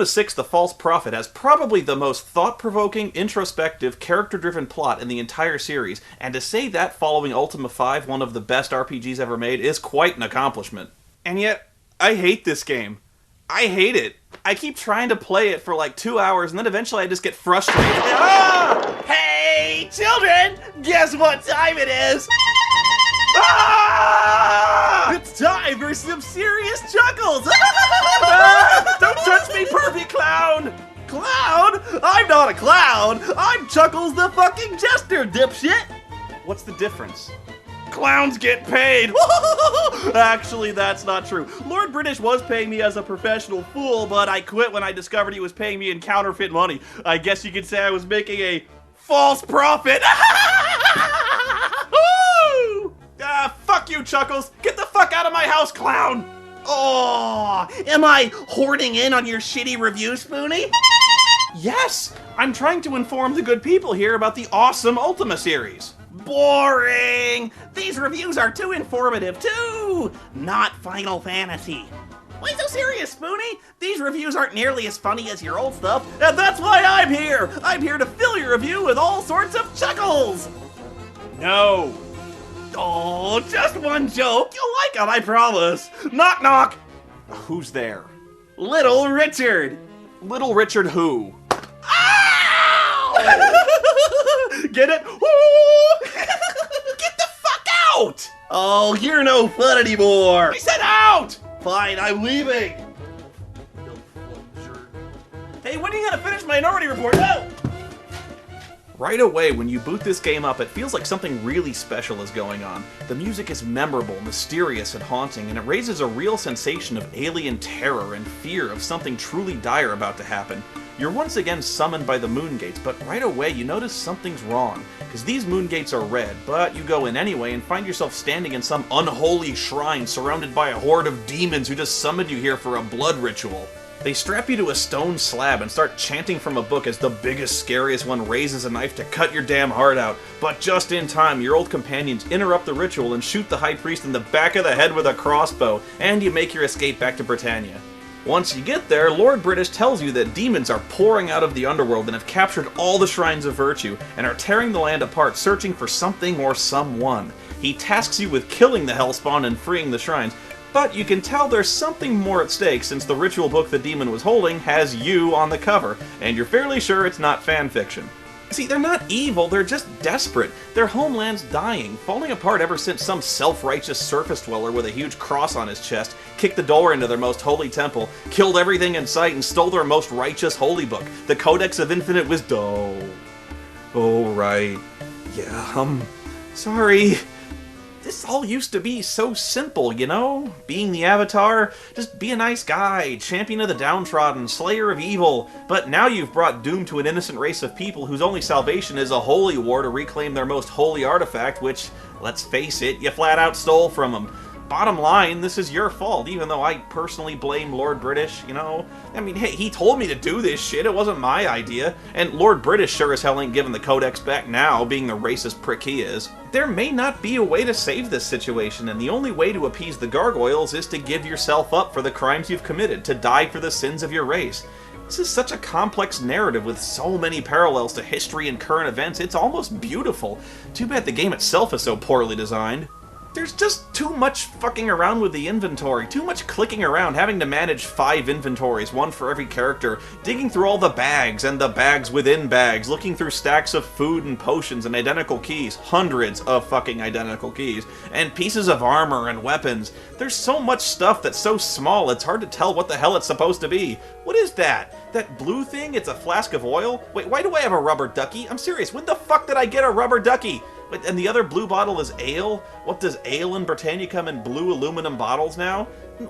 Ultima VI: The False Prophet has probably the most thought-provoking, introspective, character-driven plot in the entire series, and to say that following Ultima V, one of the best RPGs ever made, is quite an accomplishment. And yet, I hate this game. I hate it. I keep trying to play it for like 2 hours, and then eventually I just get frustrated. Ah! Hey, children! Guess what time it is? Ah! It's time for some serious chuckles! Ah! Don't touch me, pervy clown! Clown? I'm not a clown! I'm Chuckles the fucking Jester, dipshit! What's the difference? Clowns get paid! Actually, that's not true. Lord British was paying me as a professional fool, but I quit when I discovered he was paying me in counterfeit money. I guess you could say I was making a false profit. Fuck you, Chuckles! Get the fuck out of my house, clown! Oh, am I hoarding in on your shitty review, Spoony? Yes! I'm trying to inform the good people here about the awesome Ultima series. Boring! These reviews are too informative, too not Final Fantasy. Why so serious, Spoony? These reviews aren't nearly as funny as your old stuff, and that's why I'm here! I'm here to fill your review with all sorts of chuckles! No. Oh, just one joke. You'll like them, I promise. Knock, knock. Who's there? Little Richard. Little Richard who? Ow! Get it? Get the fuck out! Oh, you're no fun anymore. I said out! Fine, I'm leaving. Hey, when are you gonna finish Minority Report? No! Right away, when you boot this game up, it feels like something really special is going on. The music is memorable, mysterious, and haunting, and it raises a real sensation of alien terror and fear of something truly dire about to happen. You're once again summoned by the moon gates, but right away you notice something's wrong, because these moon gates are red, but you go in anyway and find yourself standing in some unholy shrine surrounded by a horde of demons who just summoned you here for a blood ritual. They strap you to a stone slab and start chanting from a book as the biggest, scariest one raises a knife to cut your damn heart out. But just in time, your old companions interrupt the ritual and shoot the high priest in the back of the head with a crossbow, and you make your escape back to Britannia. Once you get there, Lord British tells you that demons are pouring out of the underworld and have captured all the shrines of virtue, and are tearing the land apart searching for something or someone. He tasks you with killing the Hellspawn and freeing the shrines, but you can tell there's something more at stake since the ritual book the demon was holding has you on the cover, and you're fairly sure it's not fanfiction. See, they're not evil, they're just desperate. Their homeland's dying, falling apart ever since some self-righteous surface dweller with a huge cross on his chest kicked the door into their most holy temple, killed everything in sight, and stole their most righteous holy book, the Codex of Infinite Wisdom. Oh, right. Yeah, sorry. This all used to be so simple, you know? Being the Avatar, just be a nice guy, champion of the downtrodden, slayer of evil. But now you've brought doom to an innocent race of people whose only salvation is a holy war to reclaim their most holy artifact, which, let's face it, you flat out stole from them. Bottom line, this is your fault, even though I personally blame Lord British, you know? I mean, hey, he told me to do this shit, it wasn't my idea. And Lord British sure as hell ain't giving the Codex back now, being the racist prick he is. There may not be a way to save this situation, and the only way to appease the gargoyles is to give yourself up for the crimes you've committed, to die for the sins of your race. This is such a complex narrative with so many parallels to history and current events, it's almost beautiful. Too bad the game itself is so poorly designed. There's just too much fucking around with the inventory, too much clicking around, having to manage 5 inventories, one for every character, digging through all the bags and the bags within bags, looking through stacks of food and potions and identical keys, hundreds of fucking identical keys, and pieces of armor and weapons. There's so much stuff that's so small it's hard to tell what the hell it's supposed to be. What is that? That blue thing? It's a flask of oil? Wait, why do I have a rubber ducky? I'm serious, when the fuck did I get a rubber ducky? Wait, and the other blue bottle is ale? What, does ale in Britannia come in blue aluminum bottles now?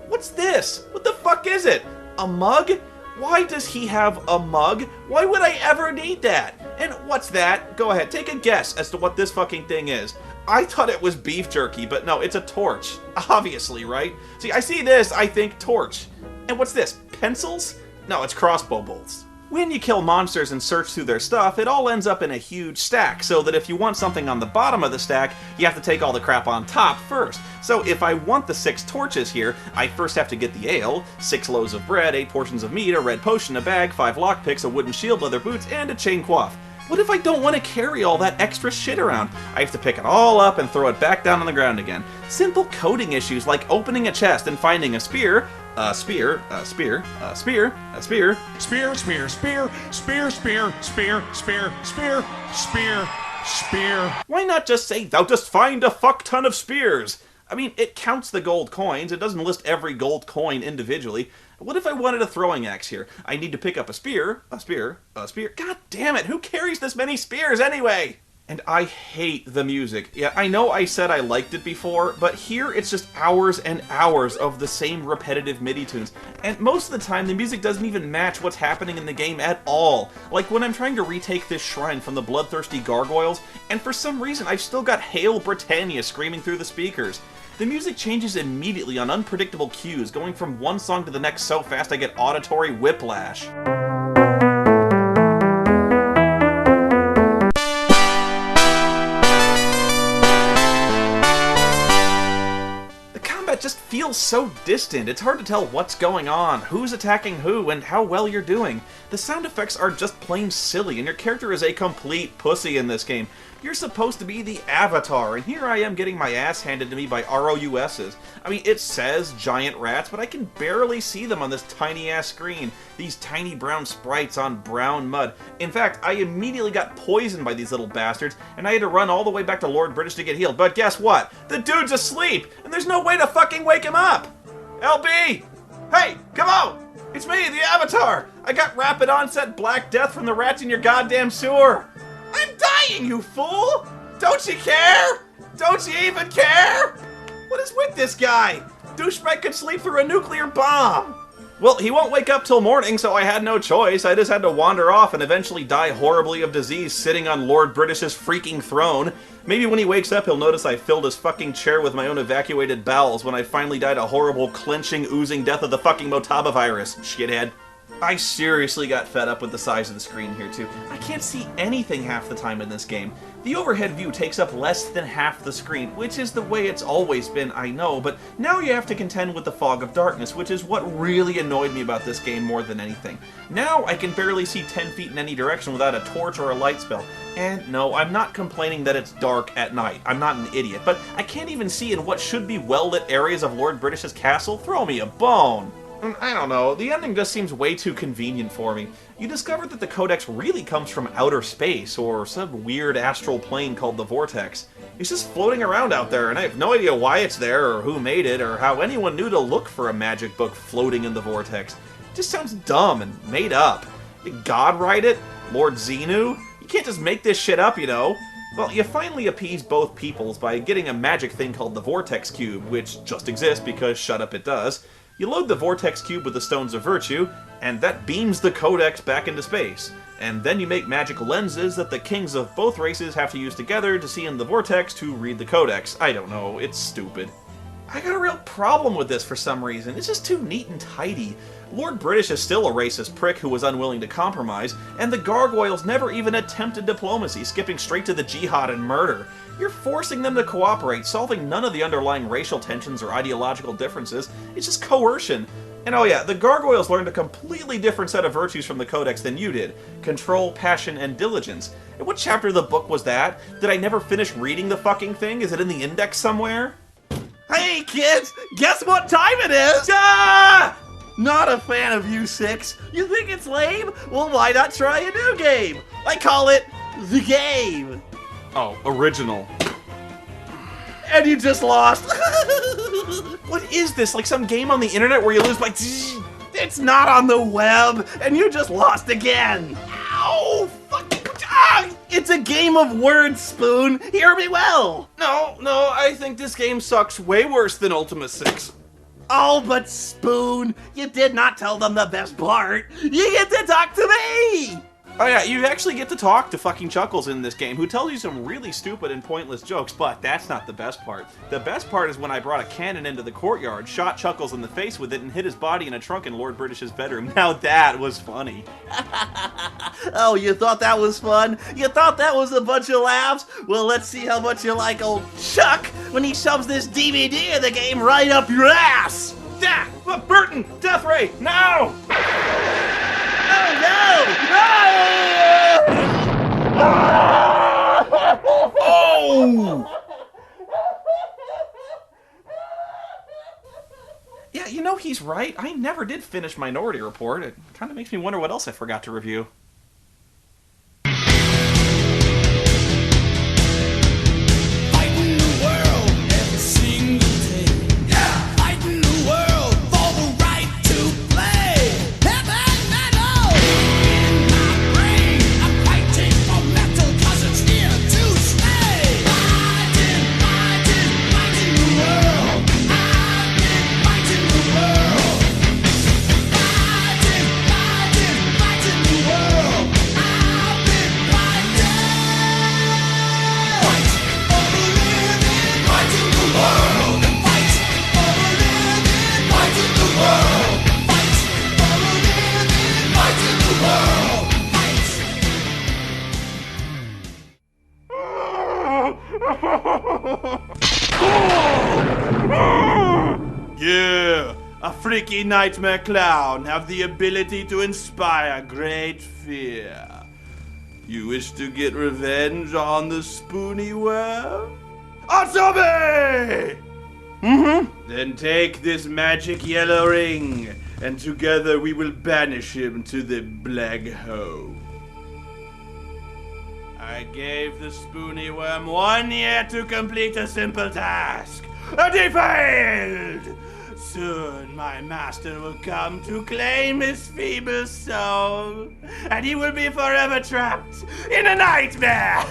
What's this? What the fuck is it? A mug? Why does he have a mug? Why would I ever need that? And what's that? Go ahead, take a guess as to what this fucking thing is. I thought it was beef jerky, but no, it's a torch. Obviously, right? See, I see this, I think torch. And what's this? Pencils? No, it's crossbow bolts. When you kill monsters and search through their stuff, it all ends up in a huge stack, so that if you want something on the bottom of the stack, you have to take all the crap on top first. So if I want the 6 torches here, I first have to get the ale, 6 loaves of bread, 8 portions of meat, a red potion, a bag, 5 lockpicks, a wooden shield, leather boots, and a chain coif. What if I don't want to carry all that extra shit around? I have to pick it all up and throw it back down on the ground again. Simple coding issues like opening a chest and finding a spear, spear. Why not just say, thou dost find a fuck ton of spears? I mean, it counts the gold coins, it doesn't list every gold coin individually. What if I wanted a throwing axe here? I need to pick up a spear. God damn it, who carries this many spears anyway? And I hate the music. Yeah, I know I said I liked it before, but here it's just hours and hours of the same repetitive MIDI tunes. And most of the time, the music doesn't even match what's happening in the game at all. Like when I'm trying to retake this shrine from the bloodthirsty gargoyles, and for some reason I've still got Hail Britannia screaming through the speakers. The music changes immediately on unpredictable cues, going from one song to the next so fast I get auditory whiplash. Just feels so distant. It's hard to tell what's going on, who's attacking who, and how well you're doing. The sound effects are just plain silly, and your character is a complete pussy in this game. You're supposed to be the Avatar, and here I am getting my ass handed to me by ROUSs. I mean, it says giant rats, but I can barely see them on this tiny-ass screen. These tiny brown sprites on brown mud. In fact, I immediately got poisoned by these little bastards, and I had to run all the way back to Lord British to get healed. But guess what? The dude's asleep, and there's no way to fucking wake him up! LB! Hey, come on! It's me, the Avatar! I got rapid onset Black Death from the rats in your goddamn sewer! I'm dying, you fool! Don't you care? Don't you even care? What is with this guy? Douchebag could sleep through a nuclear bomb! Well, he won't wake up till morning, so I had no choice. I just had to wander off and eventually die horribly of disease sitting on Lord British's freaking throne. Maybe when he wakes up, he'll notice I filled his fucking chair with my own evacuated bowels when I finally died a horrible, clenching, oozing death of the fucking Motaba virus, shithead. I seriously got fed up with the size of the screen here too. I can't see anything half the time in this game. The overhead view takes up less than half the screen, which is the way it's always been, I know, but now you have to contend with the fog of darkness, which is what really annoyed me about this game more than anything. Now I can barely see 10 feet in any direction without a torch or a light spell. And no, I'm not complaining that it's dark at night. I'm not an idiot, but I can't even see in what should be well-lit areas of Lord British's castle. Throw me a bone! I don't know, the ending just seems way too convenient for me. You discover that the Codex really comes from outer space, or some weird astral plane called the Vortex. It's just floating around out there, and I have no idea why it's there, or who made it, or how anyone knew to look for a magic book floating in the Vortex. It just sounds dumb and made up. Did God write it? Lord Xenu? You can't just make this shit up, you know. Well, you finally appease both peoples by getting a magic thing called the Vortex Cube, which just exists because shut up it does. You load the Vortex Cube with the Stones of Virtue, and that beams the Codex back into space. And then you make magic lenses that the kings of both races have to use together to see in the Vortex to read the Codex. I don't know, it's stupid. I got a real problem with this for some reason. It's just too neat and tidy. Lord British is still a racist prick who was unwilling to compromise, and the gargoyles never even attempted diplomacy, skipping straight to the jihad and murder. You're forcing them to cooperate, solving none of the underlying racial tensions or ideological differences. It's just coercion. And oh yeah, the gargoyles learned a completely different set of virtues from the Codex than you did. Control, passion, and diligence. And what chapter of the book was that? Did I never finish reading the fucking thing? Is it in the index somewhere? Hey kids, guess what time it is? Ah! Not a fan of you six. You think it's lame? Well, why not try a new game? I call it The Game. Oh, original. And you just lost. What is this? Like some game on the internet where you lose by... It's not on the web, and you just lost again. Ow! Fucking... It's a game of words, Spoon. Hear me well. No, I think this game sucks way worse than Ultima VI. Oh, but Spoon, you did not tell them the best part. You get to talk to me. Oh yeah, you actually get to talk to fucking Chuckles in this game, who tells you some really stupid and pointless jokes, but that's not the best part. The best part is when I brought a cannon into the courtyard, shot Chuckles in the face with it, and hid his body in a trunk in Lord British's bedroom. Now that was funny. Oh, you thought that was fun? You thought that was a bunch of laughs? Well, let's see how much you like old Chuck when he shoves this DVD of the game right up your ass! Yeah! Burton! Death Ray! Now! Oh no! Oh! Yeah, you know, he's right. I never did finish Minority Report. It kind of makes me wonder what else I forgot to review. You, a freaky nightmare clown, have the ability to inspire great fear. You wish to get revenge on the Spoony worm? Answer me! Then take this magic yellow ring, and together we will banish him to the black hole. I gave the Spoony worm 1 year to complete a simple task, and he failed! Soon my master will come to claim his feeble soul, and he will be forever trapped in a nightmare!